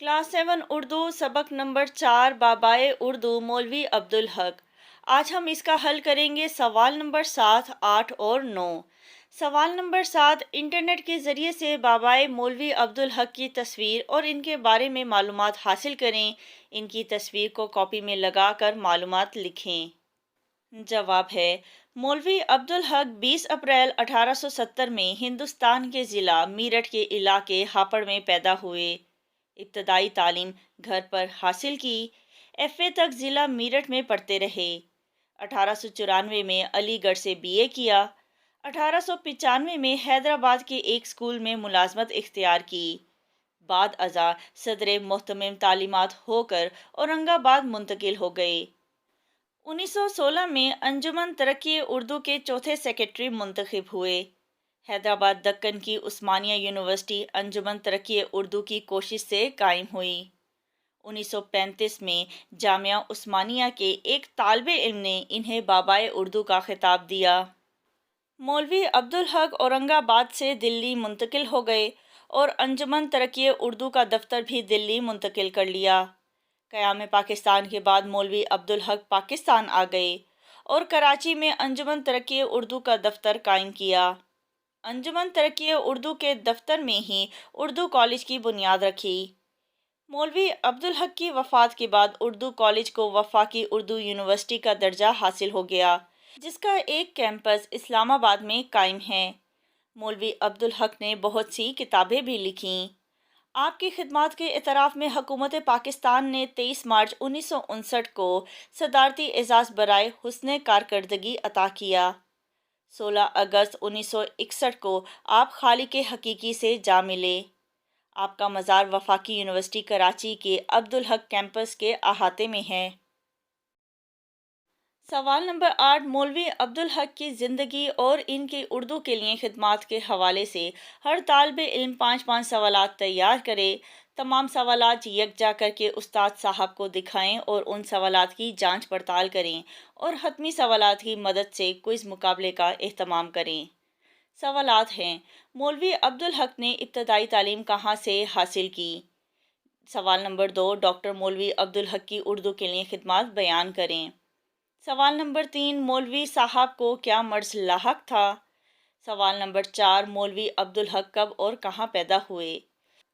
Class 7 Urdu सबक number 4 बाबाए Urdu मौलवी अब्दुल हक। आज हम इसका हल करेंगे सवाल नंबर 7, 8 और 9। सवाल नंबर 7, इंटरनेट के ज़रिए से बाबाए मौलवी अब्दुल हक की तस्वीर और इनके बारे में मालूमात हासिल करें। इनकी तस्वीर को कॉपी में लगा कर मालूमात लिखें। जवाब है, मौलवी अब्दुल हक 20 अप्रैल 1870 में हिंदुस्तान के ज़िला मीरठ के इलाके हापड़ में पैदा हुए। इब्तदाई तालीम घर पर हासिल की। एफए तक ज़िला मीरठ में पढ़ते रहे। 1894 में अलीगढ़ से बीए किया। 1895 में हैदराबाद के एक स्कूल में मुलाजमत इख्तियार की। बाद अज़ा सदर मोहतमिम तालीमात होकर औरंगाबाद मुंतकिल हो गए। 1916 में अंजुमन तरक्की उर्दू के चौथे सेक्रेटरी मुंतखब हुए। हैदराबाद दक्कन की उस्मानिया यूनिवर्सिटी अंजुमन तरक्की उर्दू की कोशिश से कायम हुई। 1935 में जामिया उस्मानिया के एक तालिबे इल्म ने इन्हें बाबाए उर्दू का खिताब दिया। मौलवी अब्दुल हक औरंगाबाद से दिल्ली मुंतकिल हो गए और अंजुमन तरक्की उर्दू का दफ्तर भी दिल्ली मुंतकिल कर लिया। क़याम पाकिस्तान के बाद मौलवी अब्दुल हक पाकिस्तान आ गए और कराची में अंजुमन तरक्की उर्दू का दफ्तर कायम किया। अंजुमन तरक्की उर्दू के दफ्तर में ही उर्दू कॉलेज की बुनियाद रखी। मौलवी अब्दुल हक की वफ़ात के बाद उर्दू कॉलेज को वफाकी उर्दू यूनिवर्सिटी का दर्जा हासिल हो गया, जिसका एक कैंपस इस्लामाबाद में कायम है। मौलवी अब्दुल हक ने बहुत सी किताबें भी लिखीं। आपकी खिदमात के एतराफ़ में हुकूमत पाकिस्तान ने 23 मार्च 1959 को सदारती एजाज़ बराए हुस्न कारकर्दगी अता किया। 16 अगस्त 1961 को आप खालिक हकीकी से जा मिले। आपका मज़ार वफाकी यूनिवर्सिटी कराची के अब्दुल हक कैंपस के अहाते में है। सवाल नंबर 8, मौलवी अब्दुल हक की ज़िंदगी और इनकी उर्दू के लिए खिदमात के हवाले से हर तालिब इल्म 5-5 सवालात तैयार करे। तमाम सवालात यकजा करके उस्ताद साहब को दिखाएं और उन सवालात की जांच पड़ताल करें और हतमी सवालात की मदद से क्विज़ मुकाबले का एहतमाम करें। सवालात हैं, मौलवी अब्दुल हक ने इब्तदाई तालीम कहाँ से हासिल की? सवाल नंबर 2, डॉक्टर मौलवी अब्दुल हक की उर्दू के लिए खिदमात बयान करें। सवाल नंबर 3, मौलवी साहब को क्या मर्ज लाहक था? सवाल नंबर 4, मौलवी अब्दुल हक कब और कहाँ पैदा हुए?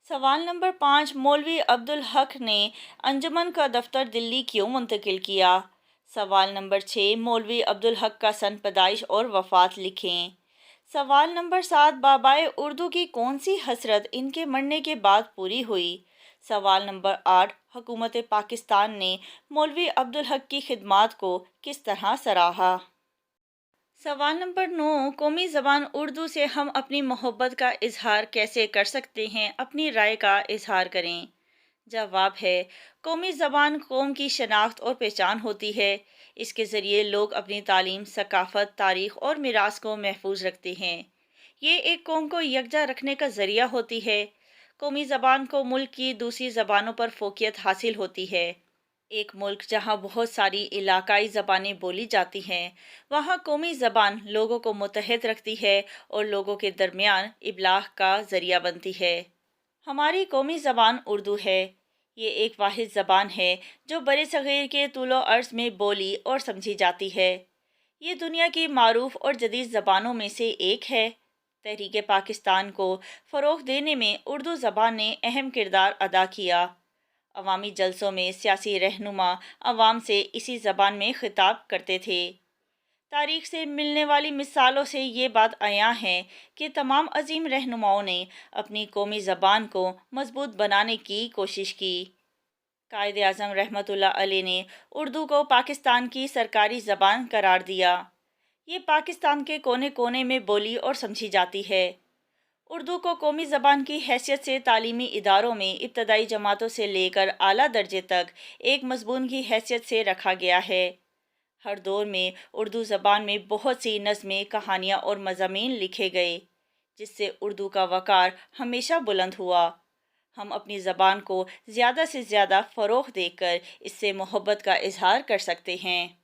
सवाल नंबर 5, मौलवी अब्दुल हक ने अंजुमन का दफ्तर दिल्ली क्यों मुंतकिल किया? सवाल नंबर 6, मौलवी अब्दुल हक का सन पैदाइश और वफ़ात लिखें। सवाल नंबर 7, बाबाए उर्दू की कौन सी हसरत इनके मरने के बाद पूरी हुई? सवाल नंबर 8, हुकूमत पाकिस्तान ने मौलवी अब्दुल हक की खिदमात को किस तरह सराहा? सवाल नंबर 9, कौमी ज़बान उर्दू से हम अपनी मोहब्बत का इजहार कैसे कर सकते हैं? अपनी राय का इजहार करें। जवाब है, कौमी ज़बान कौम की शनाख्त और पहचान होती है। इसके ज़रिए लोग अपनी तालीम, सकाफ़त, तारीख़ और मीरास को महफूज रखते हैं। ये एक कौम को यकजा रखने का ज़रिया होती है। कौमी ज़बान को मुल्क की दूसरी ज़बानों पर फ़ोकियत हासिल होती है। एक मुल्क जहाँ बहुत सारी इलाकाई ज़बानें बोली जाती हैं, वहाँ कौमी ज़बान लोगों को मुत्तहद रखती है और लोगों के दरमियान इबलाग का ज़रिया बनती है। हमारी कौमी ज़बान उर्दू है। ये एक वाहिद ज़बान है जो बरे सग़ीर के तूलो अर्ज़ में बोली और समझी जाती है। ये दुनिया की मारूफ और जदीद ज़बानों में से एक है। तहरीक पाकिस्तान को फ़रोग़ देने में उर्दू ज़बान ने अहम किरदार अदा किया। अवामी जलसों में सियासी रहनुमा अवाम से इसी ज़बान में खिताब करते थे। तारीख़ से मिलने वाली मिसालों से ये बात आयां है कि तमाम अजीम रहनुमाओं ने अपनी कौमी ज़बान को मजबूत बनाने की कोशिश की। कायद आज़म रहमतुल्लाह अलैह ने उर्दू को पाकिस्तान की सरकारी ज़बान करार दिया। ये पाकिस्तान के कोने कोने में बोली और समझी जाती है। उर्दू को कौमी ज़बान की हैसियत से तालीमी इदारों में इब्तदाई जमातों से लेकर आला दर्जे तक एक मज़मून की हैसियत से रखा गया है। हर दौर में उर्दू ज़बान में बहुत सी नज़में, कहानियाँ और मज़ामीन लिखे गए, जिससे उर्दू का वक़ार हमेशा बुलंद हुआ। हम अपनी ज़बान को ज़्यादा से ज़्यादा फ़रोग़ देकर इससे मोहब्बत का इजहार कर सकते हैं।